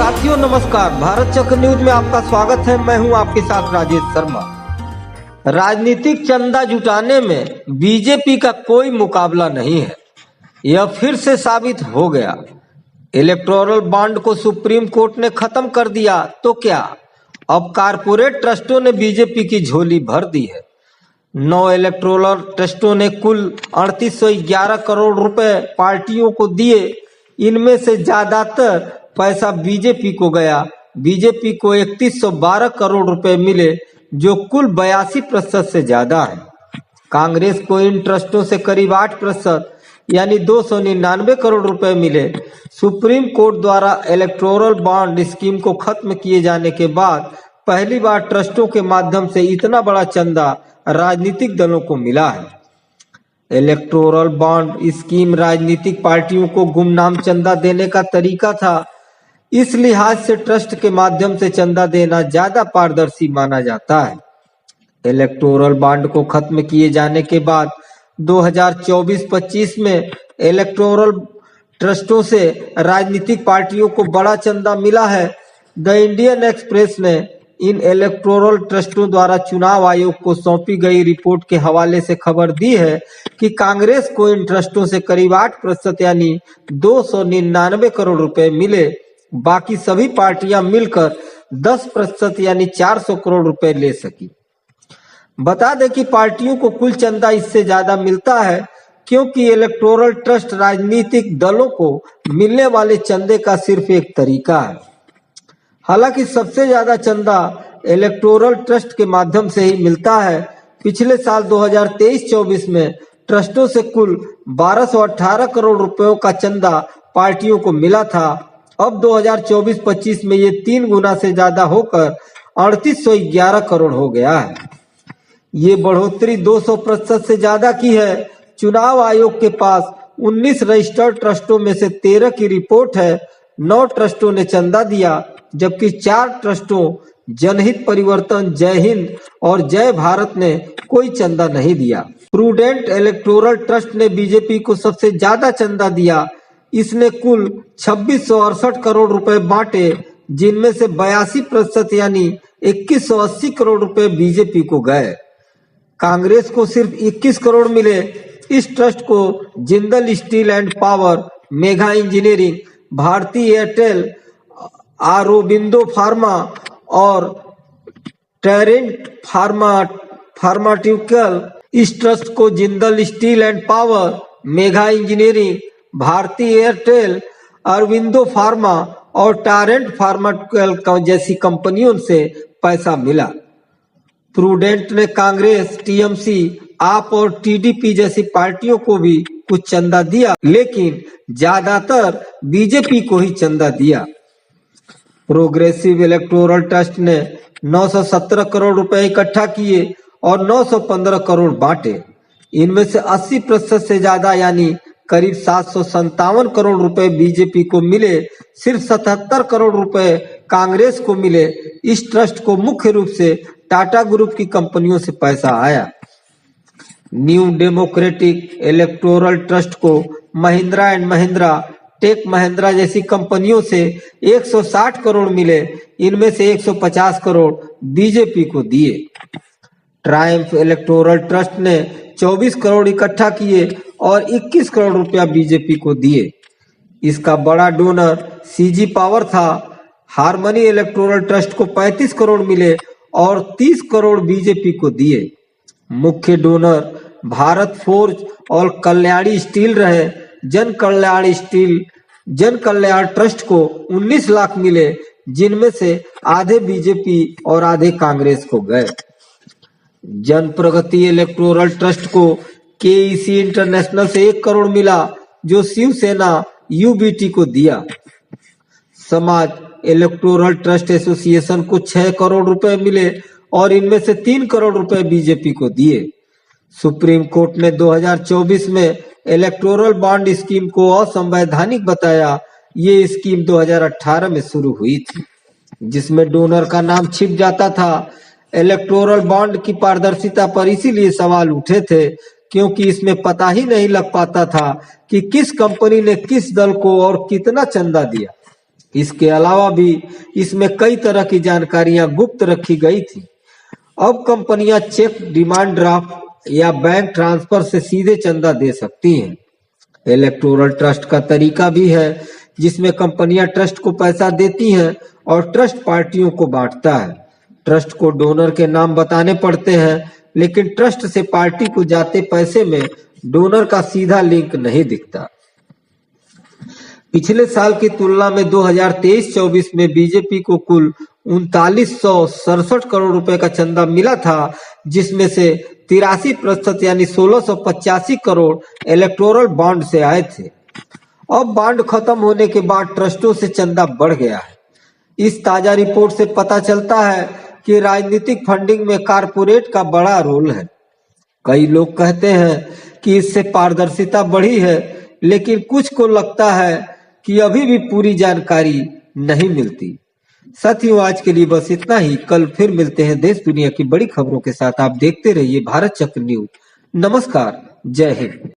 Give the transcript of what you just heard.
साथियों नमस्कार, भारत चक्र न्यूज में आपका स्वागत है। मैं हूं आपके साथ राजेश शर्मा। राजनीतिक चंदा जुटाने में बीजेपी का कोई मुकाबला नहीं है, यह फिर से साबित हो गया। इलेक्टोरल बॉन्ड को सुप्रीम कोर्ट ने खत्म कर दिया तो क्या अब कारपोरेट ट्रस्टों ने बीजेपी की झोली भर दी है। 9 इलेक्टोरल ट्रस्टों ने कुल 3811 करोड़ रुपए पार्टियों को दिए। इनमें से ज्यादातर पैसा बीजेपी को गया। बीजेपी को 3112 करोड़ रुपए मिले, जो कुल 82% से ज्यादा है। कांग्रेस को इन ट्रस्टों से करीब 8% यानी 299 करोड़ रुपए मिले। सुप्रीम कोर्ट द्वारा इलेक्टोरल बॉन्ड स्कीम को खत्म किए जाने के बाद पहली बार ट्रस्टों के माध्यम से इतना बड़ा चंदा राजनीतिक दलों को मिला है। इलेक्टोरल बॉन्ड स्कीम राजनीतिक पार्टियों को गुमनाम चंदा देने का तरीका था। इस लिहाज से ट्रस्ट के माध्यम से चंदा देना ज्यादा पारदर्शी माना जाता है। इलेक्टोरल बॉन्ड को खत्म किए जाने के बाद 2024-25 में इलेक्टोरल ट्रस्टों से राजनीतिक पार्टियों को बड़ा चंदा मिला है। द इंडियन एक्सप्रेस ने इन इलेक्टोरल ट्रस्टों द्वारा चुनाव आयोग को सौंपी गई रिपोर्ट के हवाले से खबर दी है कि कांग्रेस को इन ट्रस्टों से करीब 8% यानी 299 करोड़ रुपए मिले। बाकी सभी पार्टियां मिलकर 10% यानी 400 करोड़ रुपए ले सकी। बता दें कि पार्टियों को कुल चंदा इससे ज्यादा मिलता है, क्योंकि इलेक्टोरल ट्रस्ट राजनीतिक दलों को मिलने वाले चंदे का सिर्फ एक तरीका है। हालांकि सबसे ज्यादा चंदा इलेक्टोरल ट्रस्ट के माध्यम से ही मिलता है। पिछले साल 2023-24 में ट्रस्टों से कुल 1218 करोड़ रुपयों का चंदा पार्टियों को मिला था। अब 2024-25 में ये 3 गुना से ज्यादा होकर 3811 करोड़ हो गया है। ये बढ़ोतरी 200% से ज्यादा की है। चुनाव आयोग के पास 19 रजिस्टर्ड ट्रस्टों में से 13 की रिपोर्ट है। 9 ट्रस्टों ने चंदा दिया, जबकि 4 ट्रस्टों जनहित परिवर्तन, जय हिंद और जय भारत ने कोई चंदा नहीं दिया। प्रूडेंट इलेक्टोरल ट्रस्ट ने बीजेपी को सबसे ज्यादा चंदा दिया। इसने कुल 2668 करोड़ रुपए बांटे, जिनमें से 82% यानी 2180 करोड़ रुपए बीजेपी को गए। कांग्रेस को सिर्फ 21 करोड़ मिले। इस ट्रस्ट को Jindal steel and power, Megha engineering, Bharti Airtel, Aurobindo pharma और टेरेंट फार्मास्यूटिकल। इस ट्रस्ट को Jindal steel and power, Megha engineering, Bharti Airtel, Aurobindo pharma और टारेंट फार्मास्यूटिकल जैसी कंपनियों से पैसा मिला। प्रूडेंट ने कांग्रेस, टीएमसी, आप और टीडीपी जैसी पार्टियों को भी कुछ चंदा दिया, लेकिन ज्यादातर बीजेपी को ही चंदा दिया। प्रोग्रेसिव इलेक्टोरल ट्रस्ट ने 917 करोड़ रुपए इकट्ठा किए और 915 करोड़ बांटे। इनमें से 80% से ज्यादा यानी करीब 757 करोड़ रुपए बीजेपी को मिले। सिर्फ 77 करोड़ रुपए कांग्रेस को मिले। इस ट्रस्ट को मुख्य रूप से टाटा ग्रुप की कंपनियों से पैसा आया। न्यू डेमोक्रेटिक इलेक्टोरल ट्रस्ट को महिंद्रा एंड महिंद्रा, टेक महिंद्रा जैसी कंपनियों से 160 करोड़ मिले। इनमें से 150 करोड़ बीजेपी को दिए। ट्रायम्फ इलेक्टोरल ट्रस्ट ने 24 करोड़ इकट्ठा किए और 21 करोड़ रुपया बीजेपी को दिए। इसका बड़ा डोनर सीजी पावर था। हार्मनी इलेक्टोरल ट्रस्ट को 35 करोड़ मिले और 30 करोड़ बीजेपी को दिए। मुख्य डोनर भारत फोर्ज और कल्याणी स्टील रहे। जन कल्याण ट्रस्ट को 19 लाख मिले, जिनमें से आधे बीजेपी और आधे कांग्रेस को गए। जन प्रगति इलेक्टोरल ट्रस्ट को केईसी इंटरनेशनल से 1 करोड़ मिला, जो शिवसेना यूबीटी को दिया। समाज इलेक्टोरल ट्रस्ट एसोसिएशन को 6 करोड़ रुपए मिले और इनमें से 3 करोड़ रुपए बीजेपी को दिए। सुप्रीम कोर्ट ने 2024 में इलेक्टोरल बॉन्ड स्कीम को असंवैधानिक बताया। ये स्कीम 2018 में शुरू हुई थी, जिसमें डोनर का नाम छिप जाता था। इलेक्टोरल बॉन्ड की पारदर्शिता पर इसीलिए सवाल उठे थे, क्योंकि इसमें पता ही नहीं लग पाता था कि किस कंपनी ने किस दल को और कितना चंदा दिया। इसके अलावा भी इसमें कई तरह की जानकारियां गुप्त रखी गई थी। अब कंपनियां चेक, डिमांड ड्राफ्ट या बैंक ट्रांसफर से सीधे चंदा दे सकती हैं। इलेक्टोरल ट्रस्ट का तरीका भी है जिसमें कंपनियां ट्रस्ट को पैसा देती हैं और ट्रस्ट पार्टियों को बांटता है। ट्रस्ट को डोनर के नाम बताने पड़ते हैं, लेकिन ट्रस्ट से पार्टी को जाते पैसे में डोनर का सीधा लिंक नहीं दिखता। पिछले साल की तुलना में 2023-24 में बीजेपी को कुल 3967 करोड़ रुपए का चंदा मिला था, जिसमें से 83% यानी 1685 करोड़ इलेक्टोरल बॉन्ड से आए थे। अब बॉन्ड खत्म होने के बाद ट्रस्टों से चंदा बढ़ गया है। इस ताजा रिपोर्ट से पता चलता है कि राजनीतिक फंडिंग में कारपोरेट का बड़ा रोल है। कई लोग कहते हैं कि इससे पारदर्शिता बढ़ी है, लेकिन कुछ को लगता है कि अभी भी पूरी जानकारी नहीं मिलती। साथियों, आज के लिए बस इतना ही। कल फिर मिलते हैं देश दुनिया की बड़ी खबरों के साथ। आप देखते रहिए भारत चक्र न्यूज। नमस्कार, जय हिंद।